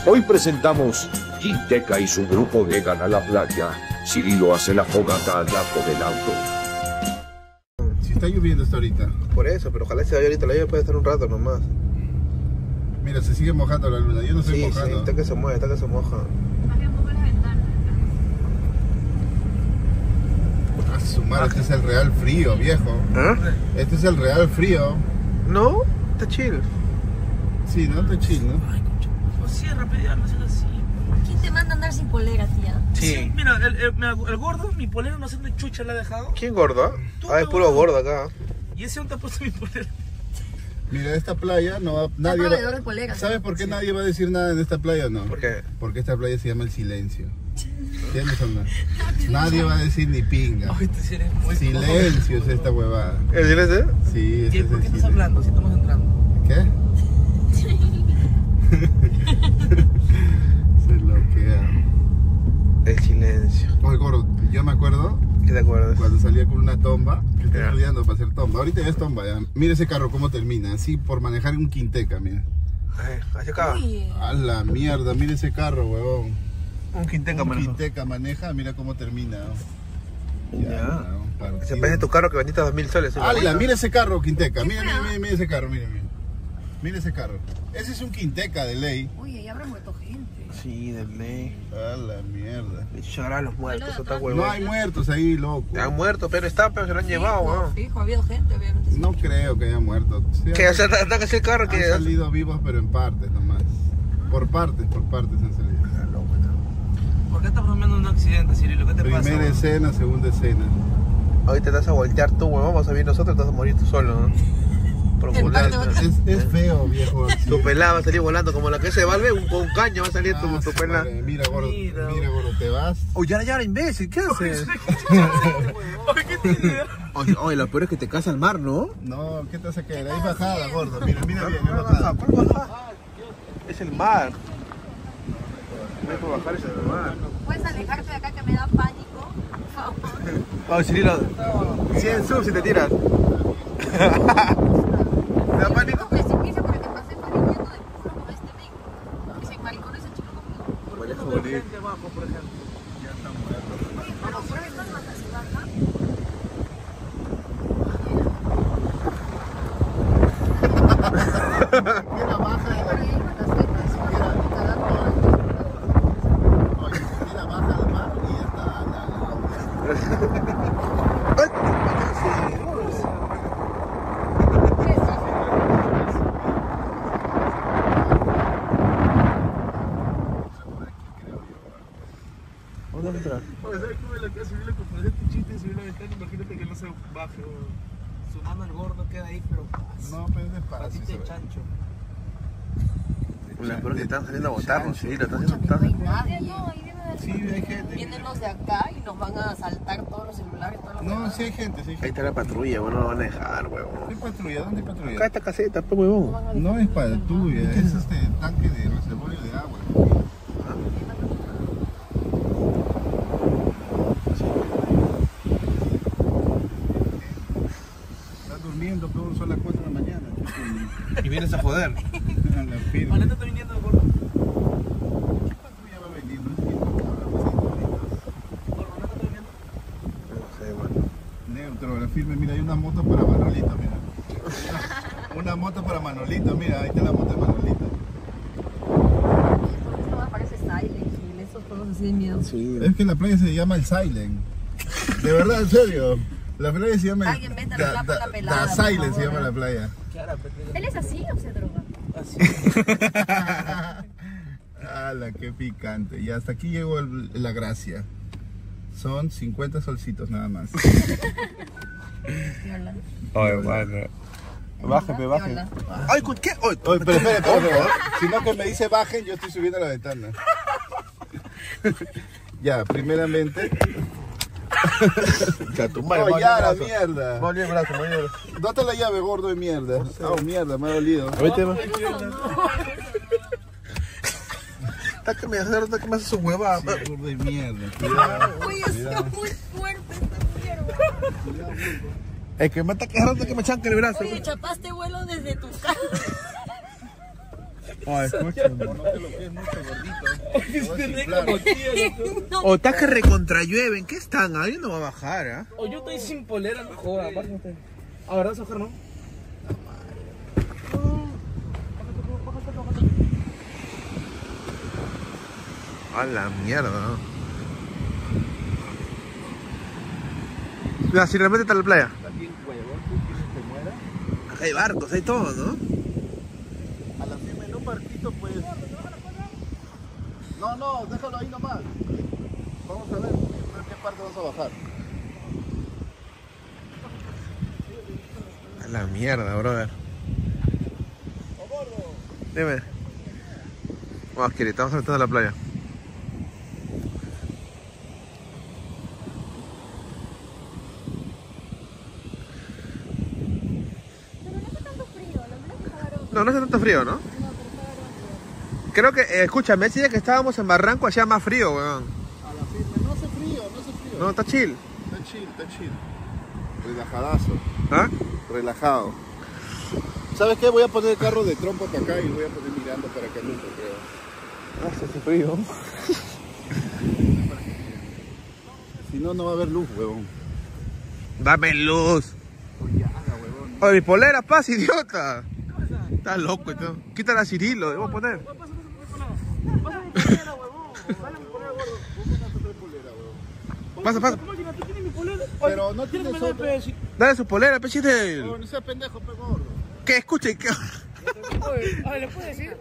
Hoy presentamos Quinteca y su grupo llegan a la playa. Cirilo hace la fogata al lado del auto. Si está lloviendo hasta ahorita. Por eso, pero ojalá se vaya ahorita, la lluvia puede estar un rato nomás. Mira, se sigue mojando la luna, yo no estoy Sí, mojando. está que se mueve, está que se moja. Bajé un poco las ventanas. A su madre, este es el real frío, viejo. ¿Ah? Este es el real frío. No, está chill. Sí, ¿no? Está chill, ¿no? Pues sí, rápido, no seas así. ¿Quién te manda a andar sin polera, tía? Sí. Mira, el gordo, mi polera no sé dónde chucha la ha dejado. ¿Quién gordo? Tú, Ah, es puro gordo. gordo acá. Y ese hombre te ha puesto mi polera. Mira, esta playa no va, nadie proveedor va, de poleras. ¿sabes por qué nadie va a decir nada en esta playa o no? ¿Por qué? Porque esta playa se llama el silencio. ¿Entiendes o no? Nadie va a decir ni pinga. Ay, tú sí eres muy Silencio es esta huevada. ¿El silencio? Sí, ese ¿Y es por el qué estás silencio. hablando si estamos entrando? ¿Qué? Se bloquea. El silencio. Oye, gordo, yo me acuerdo ¿Qué te acuerdas? cuando salía con una tomba, que estoy Ya. estudiando para hacer tomba. Ahorita ya es tomba, ya. Mira ese carro cómo termina, así por manejar un Quinteca, mira. Así acá. Uy, A la mierda, mira ese carro, huevón. Un Quinteca, Un mano. Quinteca maneja, mira cómo termina. ¿No? Ya. Partido. Se parece tu carro que vendiste 2000 soles. ¿Sí? ¡Hala! Mira ese carro, Quinteca. Mira ese carro, mira. Mira ese carro. Ese es un Quinteca de ley. uy, ya habrá muerto gente. Sí, de ley. A la mierda. Llorar a los muertos, eso está No huevón. hay muertos ahí, loco. Han muerto, pero están, pero se lo han llevado, weón. Fijo, ha habido gente, obviamente. No creo que haya muerto. Sí, Que, o sea, está que el carro han que... salido vivos, pero en partes nomás. Por partes han salido. ¿Por qué estás bromeando un accidente, Cirilo? ¿Qué te pasa? Primera weón? escena, segunda escena. Hoy te vas a voltear tú, weón. Vamos a venir nosotros, te vas a morir tú solo, ¿no? Por En volar. parte va a- Es feo, viejo. Tu pelada va a salir volando como la que se valve, con un caño va a salir tu su pelada. madre. Mira, gordo, Mira. te vas. Oye, ya, imbécil, ¿qué haces? Oye, ¿qué tiene? Oye, lo peor es que te casa al mar, ¿no? No, ¿qué te hace caer? Ahí bajada, gordo. Mira bien, ahí bajada. ¿Cuál baja? Es el mar. No hay por bajar, es el mar. ¿Puedes alejarte de acá que me da pánico? Por favor. Oye, Cirilo, 100 subs si te tiras. ¿Te da pánico? Precipicio porque te pasé corriendo de culo con este men. Que se maricó ese chico conmigo. Maneja bonito. Gente abajo, por ejemplo. Oye, pero ¿por qué estás más se baja? Mira, baja. Pero ahí iban las letras, cagando. Oye, mira, baja al mar y ya está. ¿Dónde vas a entrar? Oye, ¿sabes cómo es la que hace Cirilo? Como es este chiste, subir la ventana, imagínate que no se baje, weón. Su mano al gordo queda ahí, pero... No, pero es despacio. Patita de chancho. Lo peor es que están saliendo a botarnos, Cirilo, están haciendo No hay botarnos. nadie, no, ahí debe haber. Sí, hay gente. Vienen los de acá y nos van a asaltar todos los celulares, todos los No, sí hay gente, sí hay Ahí gente. está la patrulla, bueno, no van a dejar, huevón. ¿Qué patrulla? ¿Dónde hay Acá patrulla? está caseta, pues, huevón. No es patrulla, es este tanque de reservorio de agua. Estás durmiendo, pero son las 4 de la mañana. Y vienes a joder. A la firma. Ahorita está viniendo el gordo. ¿Qué patrulla va a venir? No entiendo. Gordo, ¿no está viniendo? No sé, bueno. Neutro, la firme, mira, hay una moto para Manolito, mira. Una moto para Manolito, mira, ahí está la moto de Manolito. Esto me parece Silent Hill, esos juegos así de miedo. Sí. Es que la playa se llama el Silent. De verdad, en serio. La playa se llama Alguien vete a arreglar por la pelada, Da por Silent se favor, llama la playa. Claro, pero... ¿Él es así o se droga? Así. ¡Hala, qué picante! Y hasta aquí llegó la gracia. Son 50 solcitos nada más. ¿Qué habla? Oye, bueno. Bájate, ¿Qué bájate. habla? Ay, ¿con qué? Oye, Oye, pero espera. Si no que me dice bajen, yo estoy subiendo a la ventana. Ya, primeramente. ¡Oh, ya, la mierda! Vale el brazo, vale el brazo. ¿Dónde está la llave, gordo de mierda? Oh, mierda, me ha dolido. Vete, va. Está que me hace su hueva. Sí, gordo de mierda. Cuidado, Uy, está cuidado. muy fuerte esta mierda. Es que me está quejando que me chanque el brazo. Oye, chapaste vuelo desde tu casa. escúchame. No te lo quedes mucho, gordito. Te vas a inflar. O está que recontrallueven. ¿Qué están? Ahí no va a bajar, ¿ah? O yo estoy sin polera, no joda. A ver, vas a bajar, ¿no? A la mierda, ¿no? Mira, si realmente está en la playa. Está bien huevón, tú quieres que se muera. Acá hay barcos, hay todo, ¿no? A la firma en un barquito, pues. No, déjalo ahí nomás. Vamos a ver qué parte vas a bajar. A la mierda, brother. Dime. Vamos, Kiri, estamos saltando a la playa. No, no hace tanto frío, ¿no? Creo que, escúchame, ese día que estábamos en Barranco hacía más frío, weón. A la firma, no hace frío. No, está chill. Está chill. Relajadazo. ¿Ah? Relajado. ¿Sabes qué? Voy a poner el carro de trompo para acá y voy a poner mirando para acá alumbro, creo. Hace frío. Si no, no va a haber luz, huevón. Dame luz. Oye, haga, huevón. Oye, mi polera, paz, idiota. Estás loco, ¿no? Quítala a Cirilo, debo poner. Pasa. Pero no tienes otra. Dale su polera, pechite. No, no seas pendejo, pe gordo. ¿Qué? Escuche, ¿qué? A ver, ¿le puedes decir?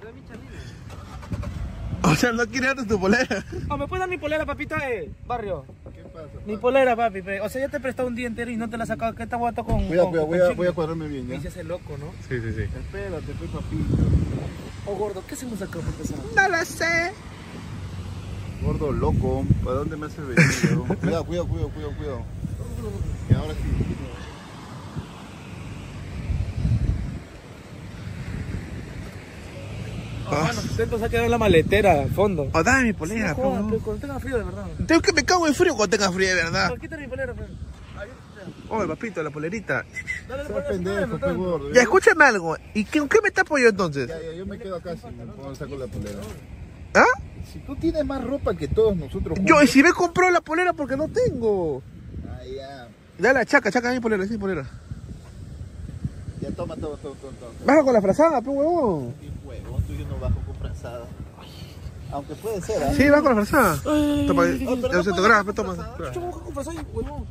O sea, no quiere darte tu polera. ¿Me puedes dar mi polera, papita, barrio? ¿Qué pasa? Mi polera, papi. O sea, ya te he prestado un día entero y no te la he sacado. ¿Qué te voy a tocar con Cuidado, voy chicle? a cuadrarme bien, Y se ¿ya? hace loco, ¿no? Sí. Espérate, pe papito. Oh, gordo, ¿qué hacemos acá por empezar? No lo sé. Gordo loco, ¿para dónde me haces venir, huevón? Cuidado. Y ahora sí. Bueno, dentro se ha quedado en la maletera, al fondo. O dame mi polera, No jodas, pero cuando tenga frío, de verdad. Tengo que me cago en frío cuando tenga frío, de verdad. Quítale mi polera, pues. Oye, papito, la polerita. Dale la Seas polera. pendejo, pe gordo. Ya, escúchame algo. ¿Y con qué me tapo yo entonces? Ya, yo me quedo acá si me saco la polera. ¿Ah? Si tú tienes más ropa que todos nosotros Yo, y juntos. si me compró la polera porque no tengo. Ah, ya. Dale a chaca mi polera, sí, polera. Ya toma. Baja con la frazada, pe huevón. Qué huevón, tú y yo no bajo con frazada. Aunque puede ser, ¿ah? Sí, baja con la frazada. Toma, pero ya se no te graba, puedes toma. frazada. Yo voy a comprar ahí, huevón.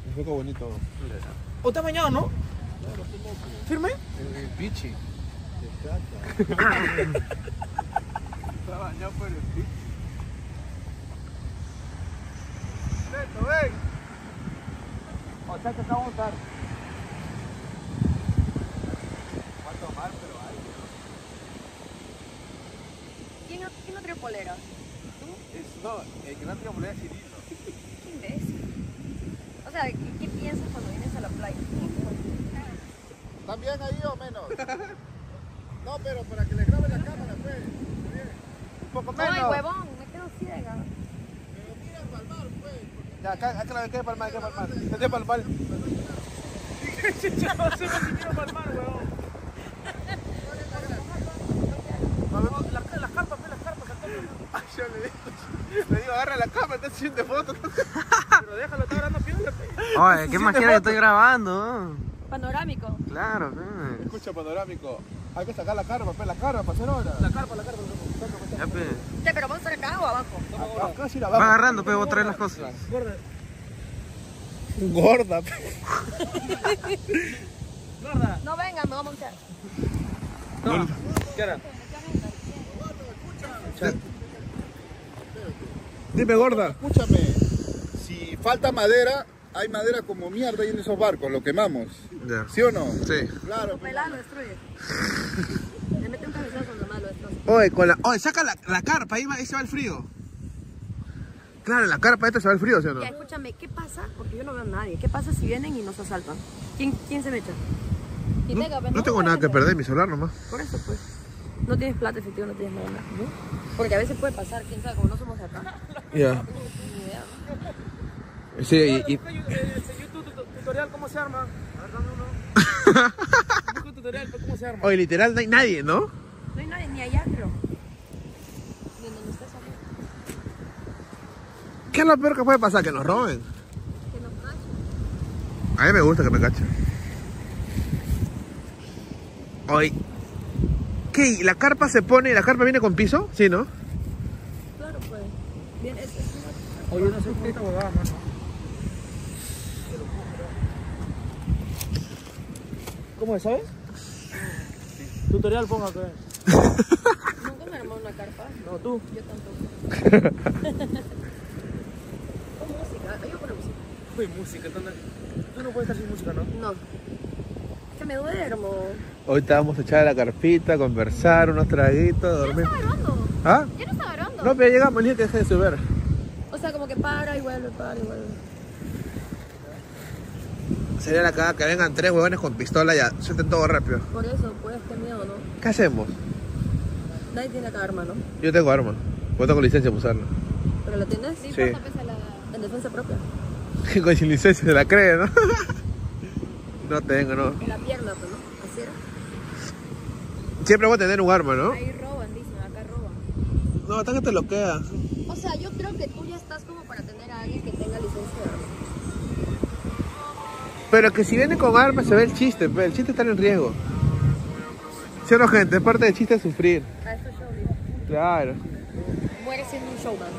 Un poco bonito. ¿O te has bañado, no? ¿Firme? Pichi. Está bañado por el pichi. Ven. O sea que acá vamos a estar. Va a tomar, pero hay. ¿Quién no trae polera? No, el que no tiene polera es Cirilo. Qué imbécil. O sea, ¿qué piensas cuando vienes a la playa? ¿Están bien ahí o menos? No, pero para que le grabe la cámara, pues. Un poco Ay, menos. huevón, me quedo ciega. Pero mira para el mar, pues. Ya, acá la que palmar, Te palmar. Chicha, no sé si quiero palmar, huevón. Las carpas, Ay, yo le digo, agarra la cámara, está haciendo fotos. pero déjalo, está grabando piola. Oye, ¿qué más quieres que estoy grabando? Panorámico. Claro, Escucha, panorámico. Hay que sacar la carpa, la carpa, para hacer hora. La carpa. ya, pe. Ya, pero ¿vamos a estar acá o abajo? Acá sí la Va vamos. agarrando, pe, voy a traer las cosas. Gorda. Gorda, pe. Gorda. No vengan, me vamos a montar. No. ¿Qué era? Dime, gorda. Escúchame, si falta madera, hay madera como mierda ahí en esos barcos, lo quemamos. Ya. ¿Sí o no? Sí. Claro. Pelado, lo destruye. Le mete un cabezazo nomás, lo destroza. Oye, saca la carpa, ahí se va el frío. Claro, en la carpa esta se va el frío, ¿sí o no? Ya, escúchame, ¿qué pasa? Porque yo no veo a nadie. ¿Qué pasa si vienen y nos asaltan? ¿Quién se me echa? No tengo nada que perder, mi celular nomás. Por eso, pues. No tienes plata efectiva, no tienes nada, ¿no? Porque a veces puede pasar, quién sabe, como no somos de acá. Ya. Ni idea, ¿no? Sí, y... YouTube tutorial, ¿cómo se arma? A ver, dame uno. Busca un tutorial, ¿cómo se arma? Oye, literal, no hay nadie, ¿no? No hay nadie ni allá, creo. ¿Qué es lo peor que puede pasar? Que nos roben. Que nos cachen. A mí me gusta que me cachen. Oye, ¿qué? ¿La carpa se pone? ¿La carpa viene con piso? Sí, ¿no? Claro, pues. Bien, es Oye, no sé cómo esta huevada, mano. ¿Cómo es, sabes? Tutorial ponga acá. Nunca me armó una carpa. No, tú. Yo tampoco. Con música. Yo pongo música. Uy, música. Tú no puedes estar sin música, ¿no? No. Que me duermo. Ahorita vamos a echar a la carpita, conversar, unos traguitos, dormir. ¿Ya no está grabando? ¿Ah? ¿Ya no está grabando? No, pero llegamos, ni que deje de subir. O sea, como que para y vuelve, para y vuelve. Sería la cagada que vengan 3 huevones con pistola y ya suelten todo rápido. Por eso, pues, qué miedo, ¿no? ¿Qué hacemos? Nadie tiene acá arma, ¿no? Yo tengo arma. Yo tengo licencia para usarla. ¿Pero la tienes? Sí. ¿Cuánto pesa en defensa propia? Con sin licencia se la cree, ¿no? No tengo, no. En la pierna, pues, ¿no? Así era. Siempre voy a tener un arma, ¿no? Ahí roban, dicen, acá roban. No, hasta que te lo queda. O sea, yo creo que tú ya estás como para tener a alguien que tenga licencia de arma. Pero que si viene con armas se ve el chiste, pero el chiste está en riesgo. ¿Sí o no, gente? Es parte del chiste de sufrir. A eso show, digo. Claro. Muere siendo un showman.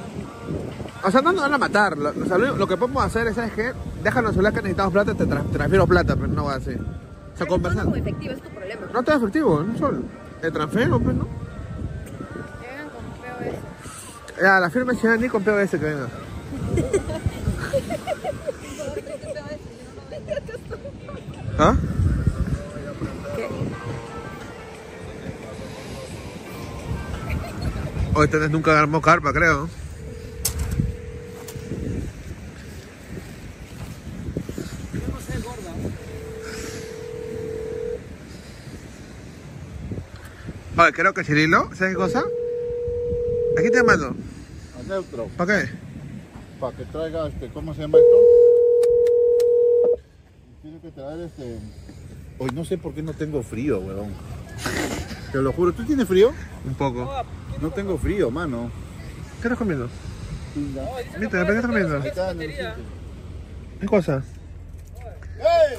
O sea, no nos van a matar. Lo que podemos hacer es, ¿sabes qué? Déjanos hablar que necesitamos plata, te transfiero plata, pero no va a ser. O sea, Pero conversar. no es como efectivo, es tu problema. No te da efectivo, no solo. Te transfiero, pues, ¿no? Que vengan con POS. Ya, la firma es ni con POS que venga. ¿Ah? ¿Qué? Hoy ustedes nunca armó carpa, creo. Oye, creo que Cirilo, ¿sabes qué cosa? Aquí te mando. A neutro. ¿Para qué? Para que traiga, ¿cómo se llama esto? Tiene que traer Hoy no sé por qué no tengo frío, weón. Te lo juro, ¿tú tienes frío? Un poco. No tengo frío, mano. ¿Qué estás comiendo? Viste, ¿qué estás comiendo? Ahí está en el sitio. ¿Qué cosa? ¡Ey!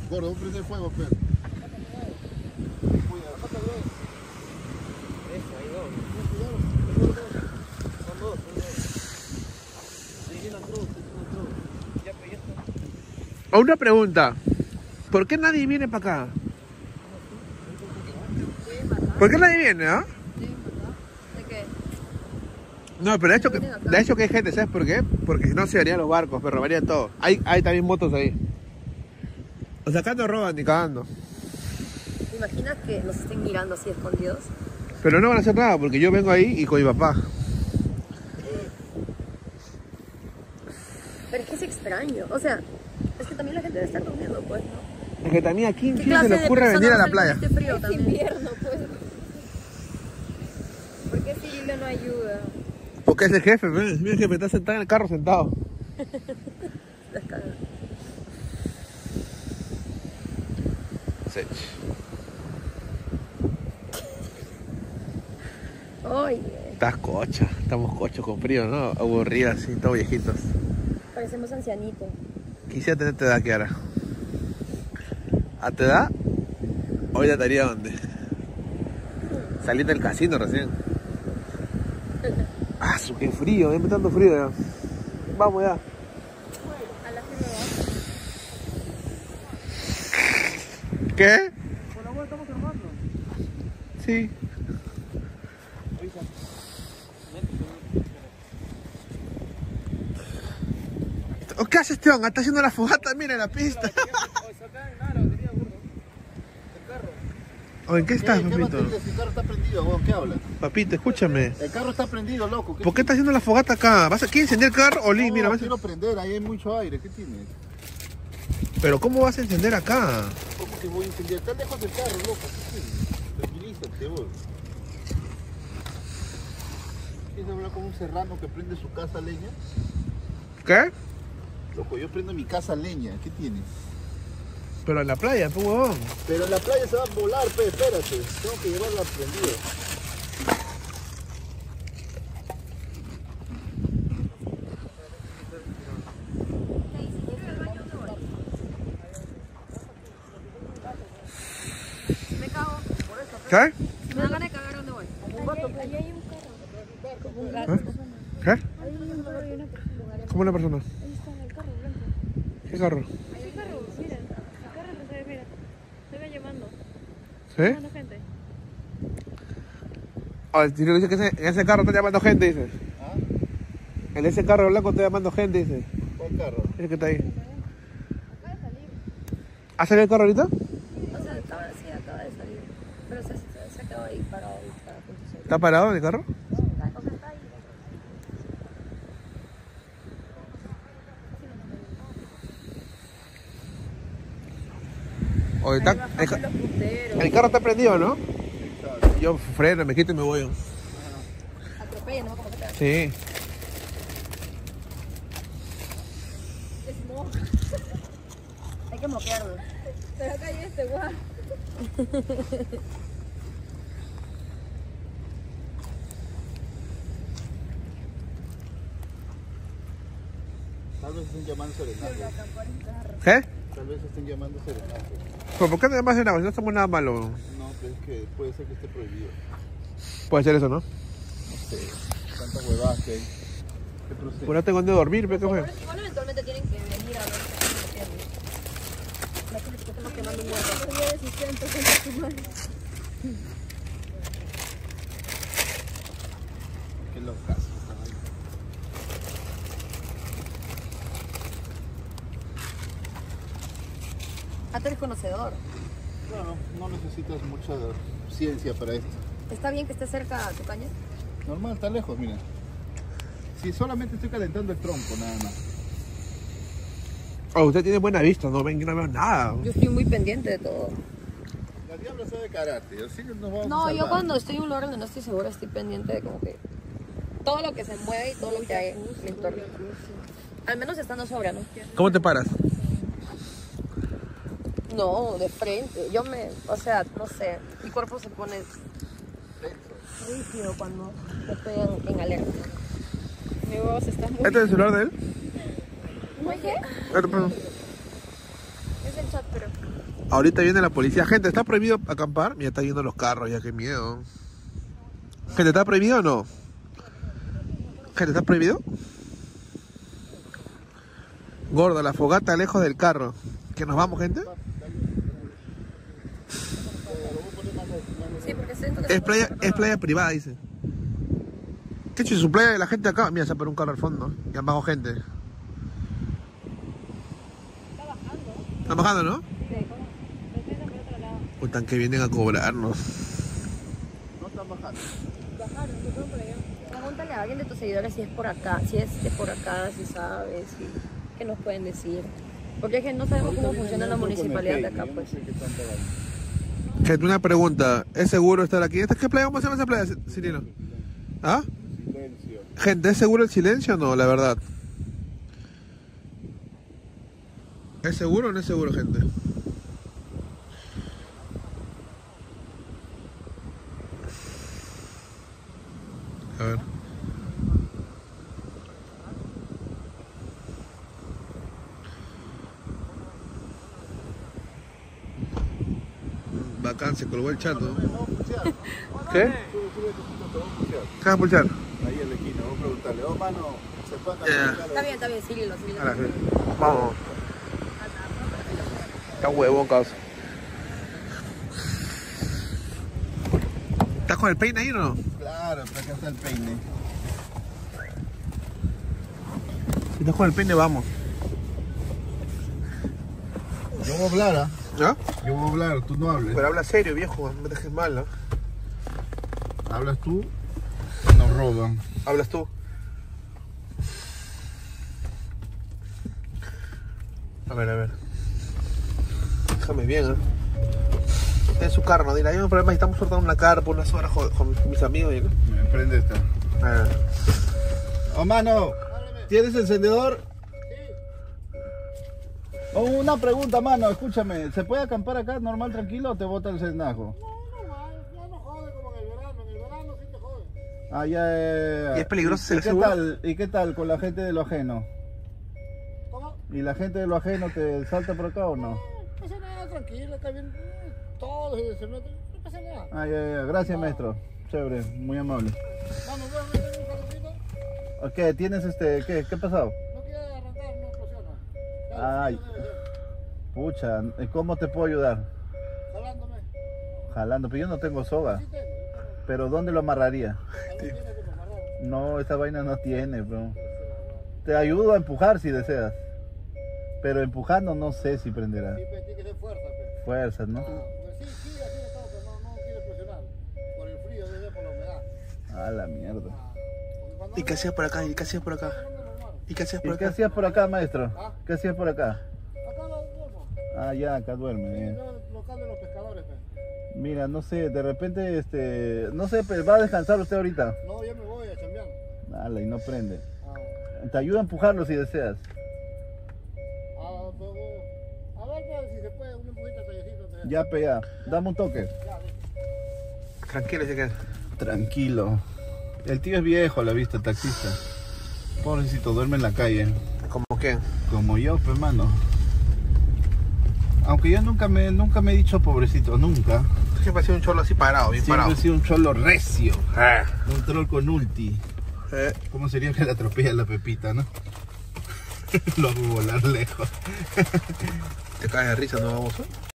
Gordo, prende fuego, Pedro. Una pregunta. ¿Por qué nadie viene para acá? ¿Por qué nadie viene, ah? ¿De qué? No, pero de hecho que hay gente, ¿sabes por qué? Porque si no se harían los barcos, pero robarían todo. Hay también motos ahí. O sea, acá no roban ni cagando. ¿Te imaginas que nos estén mirando así escondidos? Pero no van a hacer nada porque yo vengo ahí y con mi papá. Pero es que es extraño. O sea, es que también la gente debe estar durmiendo, pues, ¿no? Es que también aquí en ¿Qué Chile se clase le de ocurre venir a la personas playa. salen con este frío también? Invierno, pues. ¿Por qué Cirilo no ayuda? Porque es el jefe, ¿ves? Mira el jefe, está sentado en el carro sentado. Las cagas. Sí. Oye, Estás cocha, estamos cochos con frío, ¿no? Aburridos, así, todos viejitos. parecemos ancianitos. Quisiera tener tu edad, Kiara. ¿A tu edad? Hoy ya estaría donde. Salí del casino recién. Ah, qué frío, me tanto frío ya. Vamos ya. A la firma va. ¿Qué? Con la hueá estamos armando. Sí. ¿Qué hace Esteban? Está haciendo la fogata, mira en la pista. ¿O en qué estás, ¿Qué papito? batería? Si el carro está prendido, weón, ¿qué hablas? Papito, escúchame. El carro está prendido, loco. ¿Por qué está haciendo la fogata acá? ¿Quieres encender el carro? Oli, No, mira, vas a- quiero prender, ahí hay mucho aire, ¿qué tienes? Pero ¿cómo vas a encender acá? ¿Cómo que voy a encender? Está lejos del carro, loco, ¿qué tienes? Tranquilízate, vos. ¿Quieres hablar con un serrano que prende su casa a leña? ¿Qué? Loco, yo prendo mi casa a leña, ¿qué tienes? Pero en la playa, pues huevón. Pero en la playa se va a volar, pe, espérate. Tengo que llevarla prendida. ¿Qué? Me da ganas de cagar donde voy. Allí hay un carro. Como un gato. ¿Qué? Hay un carro y una persona. ¿Cómo una persona? Ahí está el carro blanco. ¿Qué carro? Hay un carro, mira. El carro no se ve, mira. Se ve llamando. ¿Sí? Llamando gente. Ah, si le dice que en ese carro está llamando gente, dice. ¿Ah? En ese carro blanco está llamando gente, dice. ¿Cuál carro? Ese que está ahí. Acaba de salir. ¿Ha salido el carro ahorita? O sea, sí, acaba de salir. Pero se ha quedado ahí parado y está a punto de salir. ¿Está parado en el carro? O sea, está ahí. Oye, Ahí bajan los puteros. el carro está prendido, ¿no? Yo freno, me quito y me voy. Atropellen, ¿no? Como que te Sí. hay que moquearlo. Se va a caer este guau. Tal vez estén llamando serenazgo. ¿Qué? Tal vez estén llamando serenazgo. ¿Pero por qué no llamas nada? Si no hacemos nada malo. No, pero es que puede ser que esté prohibido. Puede ser eso, ¿no? No sé, tantas huevadas que hay. ¿Qué procede? Pues no tengo dónde dormir, ¿pero qué fue? Igual eventualmente tienen que venir a ver qué están haciendo. No es que estemos quemando un huevo. Voy a decir entonces tu madre. Qué locas están ahí. Ah, tú eres conocedor. Claro, no necesitas mucha ciencia para esto. ¿Está bien que esté cerca a tu caña? Normal, está lejos, mira. Si solamente estoy calentando el tronco, nada más. Oh, usted tiene buena vista, no ven que no veo nada. Yo estoy muy pendiente de todo. La diabla sabe karate, así que nos vamos a No, yo salvar. cuando estoy en un lugar donde no estoy segura estoy pendiente de como que todo lo que se mueve y todo lo que hay en mi entorno. Al menos estando sobra, ¿no? ¿Cómo te paras? No, de frente. O sea, no sé, mi cuerpo se pone rígido cuando estoy en alerta. Mi huevo se está ¿Este moviendo. es el celular de él? ¿Qué? Perdón. Es el chat, pero. Ahorita viene la policía. Gente, ¿está prohibido acampar? Mira, está yendo los carros, ya qué miedo. Gente, ¿está prohibido o no? Gente, ¿está prohibido? Gordo, la fogata lejos del carro. ¿Que nos vamos, gente? Sí, porque siento que Es playa privada, dice. ¿Qué hecho? Su playa de la gente acá. Mira, se pone un carro al fondo. Y han bajado gente. Está bajando, ¿no? Putan que vienen a cobrarnos. No están bajando. pregúntale a alguien de tus seguidores si es por acá, si es por acá, si sabes, qué nos pueden decir. Porque es que no sabemos cómo funciona la municipalidad de acá, pues. Gente, una pregunta. ¿Es seguro estar aquí? ¿Qué playa? ¿Cómo se llama esa playa, Cirilo? ¿Ah? Silencio. Gente, ¿es seguro el silencio o no? La verdad. ¿Es seguro o no es seguro, gente? A ver. Bacán, se colgó el chat, ¿no? ¿Qué? ¿Qué vas a pulsar? Ahí en la esquina, vamos a preguntarle. Oh, mano, ¿se puede Está bien, síguelo. A la gente. Vamos. Está huevón, causa. ¿Estás con el peine ahí o no? Claro, pero acá está el peine. Si estás con el peine, vamos. Yo voy a hablar, ¿ah? ¿No? Yo voy a hablar, tú no hables. Pero habla serio, viejo, no me dejes mal, ¿no? Hablas tú, nos roban. Hablas tú. A ver. Déjame bien, ¿eh? Está en su carro, no dirá, hay un problema, estamos soltando una carpa unas horas con mis amigos, ¿no? Me prende esta. A ver. Oh, mano, ¿tienes encendedor? Oh, una pregunta, mano, escúchame. ¿Se puede acampar acá normal, tranquilo, o te bota el cenajo? Ya no jode como en el verano sí te jode. Ah, ya. ¿Y es peligroso ¿Y ser qué seguro? tal? ¿Y qué tal con la gente de lo ajeno? ¿Cómo? ¿Y la gente de lo ajeno te salta por acá o no? No pasa nada, tranquilo, está bien. Todos se meten. pasa nada. Ah, ya. Gracias, maestro. Chévere, muy amable. Vamos, voy a meter un calorcito. Ok, ¿tienes qué ha pasado? No quiere arrancar, no funciona. Ay, pucha, ¿cómo te puedo ayudar? Jalándome. Jalando, pero yo no tengo soga. Sí tengo. ¿Pero dónde lo amarraría? Ahí tiene que amarrar. No, esta vaina no tiene, bro. Te ayudo a empujar si deseas. Pero empujando no sé si prenderá. Sí, pero tiene que ser fuerza, pues. Fuerzas, ¿no? Pues sí, así de todo, pero no quiere presionar. Por el frío, por la humedad. A la mierda. Porque cuando ¿Y qué hacías por acá? ¿Y qué hacías por acá? ¿Y qué hacías por ¿Y qué acá? hacías por acá, maestro? ¿Qué hacías por acá? acá lo duermo. Ah, ya, acá duerme. Sí, Bien. local de los pescadores, pues. Mira, no sé, de repente, no sé, pero va a descansar usted ahorita. No, ya me voy a chambear. Ala, y no prende. Ah, Te ayudo a empujarlo si deseas. pero, a ver pues, si se puede, un empujito tallecito. Ya, ya, dame un toque. Tranquilo, se queda. Tranquilo. El tío es viejo a la vista, taxista. Pobrecito, duerme en la calle. ¿Cómo qué? Como yo, pues, mano. Aunque yo nunca me he dicho pobrecito, nunca. Siempre ha sido un cholo así parado, bien Siempre parado. he sido un cholo recio. Un troll con ulti. Eh. ¿Cómo sería que le atropella la Pepita, no? Lo hago volar lejos. Te caes de risa, ¿no, baboso?